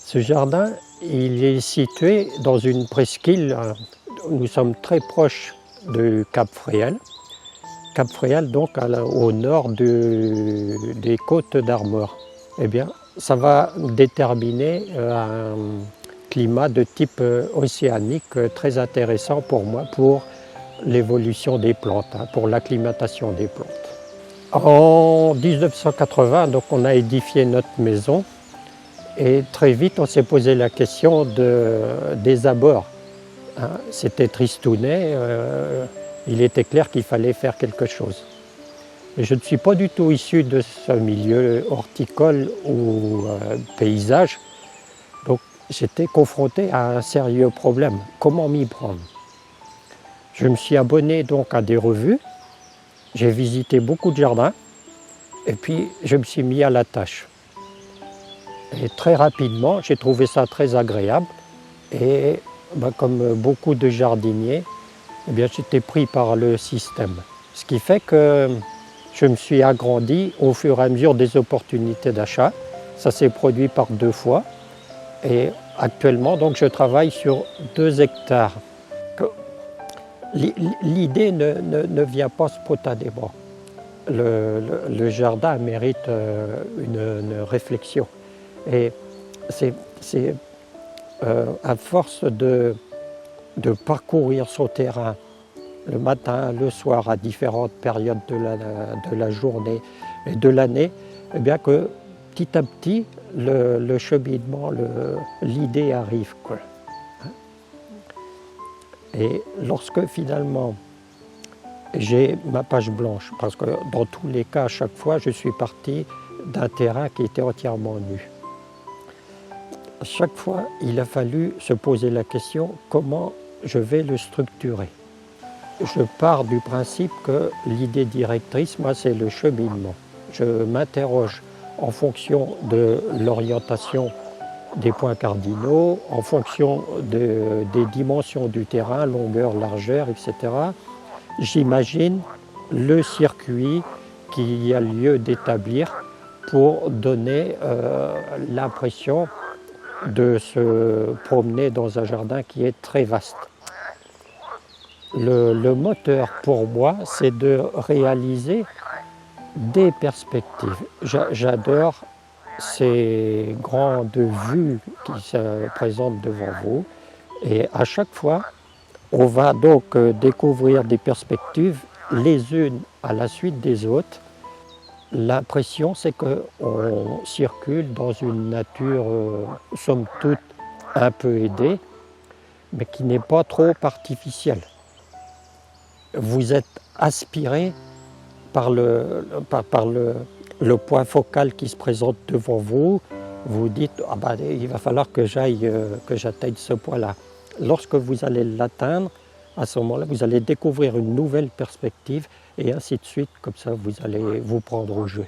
Ce jardin, il est situé dans une presqu'île. Nous sommes très proches de Cap Fréhel. Cap Fréhel, donc au nord des côtes d'Armor. Eh bien, ça va déterminer un climat de type océanique très intéressant pour moi, pour l'évolution des plantes, pour l'acclimatation des plantes. En 1980, donc, on a édifié notre maison. Et très vite, on s'est posé la question des abords. C'était tristounet, il était clair qu'il fallait faire quelque chose. Et je ne suis pas du tout issu de ce milieu horticole ou paysage, donc j'étais confronté à un sérieux problème. Comment m'y prendre? Je me suis abonné donc à des revues, j'ai visité beaucoup de jardins, et puis je me suis mis à la tâche. Et très rapidement, j'ai trouvé ça très agréable et comme beaucoup de jardiniers, eh bien, j'étais pris par le système. Ce qui fait que je me suis agrandi au fur et à mesure des opportunités d'achat. Ça s'est produit par 2 fois et actuellement, donc, je travaille sur 2 hectares. L'idée ne vient pas spontanément. Le jardin mérite une réflexion. Et c'est à force de parcourir son terrain le matin, le soir, à différentes périodes de la journée et de l'année, eh bien que petit à petit, le cheminement, l'idée arrive, quoi. Et lorsque finalement j'ai ma page blanche, parce que dans tous les cas, à chaque fois, je suis parti d'un terrain qui était entièrement nu. À chaque fois, il a fallu se poser la question comment je vais le structurer. Je pars du principe que l'idée directrice, moi, c'est le cheminement. Je m'interroge en fonction de l'orientation des points cardinaux, en fonction des dimensions du terrain, longueur, largeur, etc. J'imagine le circuit qu'il y a lieu d'établir pour donner l'impression de se promener dans un jardin qui est très vaste. Le moteur pour moi, c'est de réaliser des perspectives. J'adore ces grandes vues qui se présentent devant vous et à chaque fois, on va donc découvrir des perspectives les unes à la suite des autres. L'impression, c'est qu'on circule dans une nature, somme toute, un peu aidée, mais qui n'est pas trop artificielle. Vous êtes aspiré par le point focal qui se présente devant vous. Vous dites ah ben, il va falloir que j'atteigne ce point-là. Lorsque vous allez l'atteindre, à ce moment-là, vous allez découvrir une nouvelle perspective et ainsi de suite, comme ça vous allez vous prendre au jeu.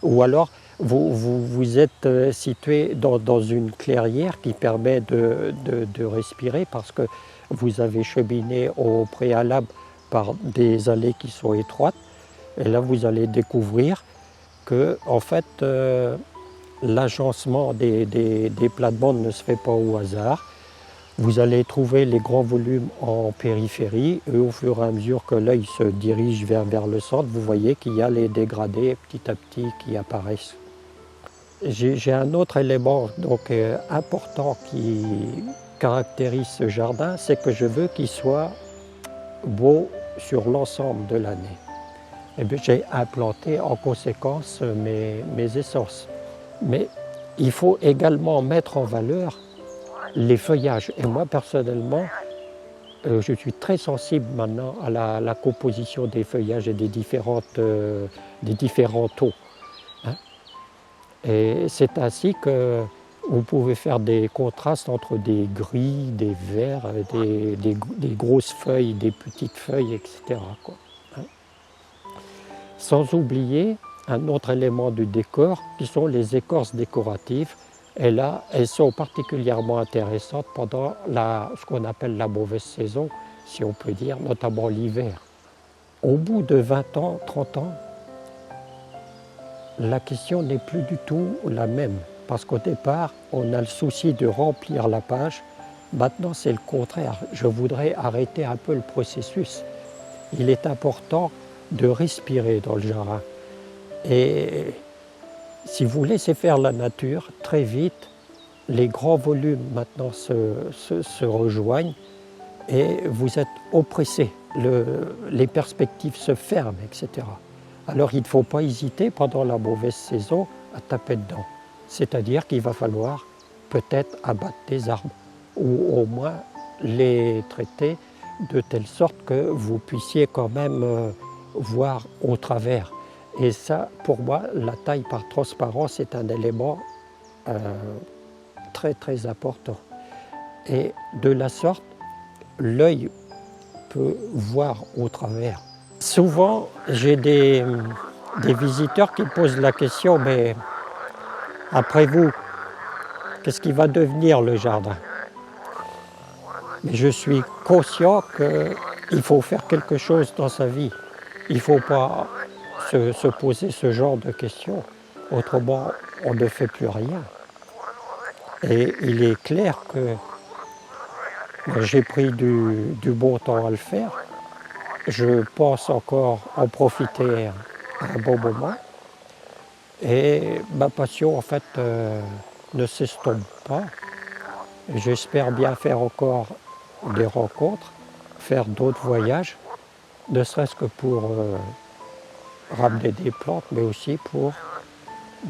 Ou alors, vous êtes situé dans une clairière qui permet de respirer parce que vous avez cheminé au préalable par des allées qui sont étroites. Et là, vous allez découvrir que, en fait, l'agencement des plates-bandes ne se fait pas au hasard. Vous allez trouver les grands volumes en périphérie et au fur et à mesure que l'œil se dirige vers le centre, vous voyez qu'il y a les dégradés petit à petit qui apparaissent. J'ai un autre élément donc, important qui caractérise ce jardin, c'est que je veux qu'il soit beau sur l'ensemble de l'année. Et bien, j'ai implanté en conséquence mes essences. Mais il faut également mettre en valeur les feuillages. Et moi, personnellement, je suis très sensible maintenant à la composition des feuillages et des différents tons. Et c'est ainsi que vous pouvez faire des contrastes entre des gris, des verts, des grosses feuilles, des petites feuilles, etc. quoi. Sans oublier un autre élément du décor qui sont les écorces décoratives. Et là, elles sont particulièrement intéressantes pendant ce qu'on appelle la mauvaise saison, si on peut dire, notamment l'hiver. Au bout de 20 ans, 30 ans, la question n'est plus du tout la même. Parce qu'au départ, on a le souci de remplir la page. Maintenant, c'est le contraire. Je voudrais arrêter un peu le processus. Il est important de respirer dans le jardin. Et si vous laissez faire la nature, très vite, les grands volumes maintenant se rejoignent et vous êtes oppressé. Les perspectives se ferment, etc. Alors il ne faut pas hésiter pendant la mauvaise saison à taper dedans. C'est-à-dire qu'il va falloir peut-être abattre des arbres ou au moins les traiter de telle sorte que vous puissiez quand même voir au travers. Et ça, pour moi, la taille par transparence est un élément très très important. Et de la sorte, l'œil peut voir au travers. Souvent, j'ai des visiteurs qui posent la question, mais après vous, qu'est-ce qui va devenir le jardin? Mais je suis conscient qu'il faut faire quelque chose dans sa vie. Il ne faut pas se poser ce genre de questions. Autrement, on ne fait plus rien. Et il est clair que j'ai pris du bon temps à le faire. Je pense encore en profiter un bon moment. Et ma passion, en fait, ne s'estompe pas. J'espère bien faire encore des rencontres, faire d'autres voyages, ne serait-ce que pour ramener des plantes, mais aussi pour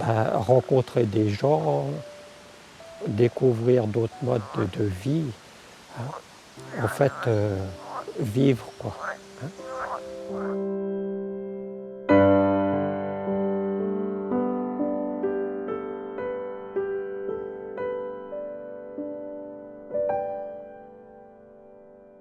rencontrer des gens, découvrir d'autres modes de vie. Hein. En fait, vivre, quoi. Hein.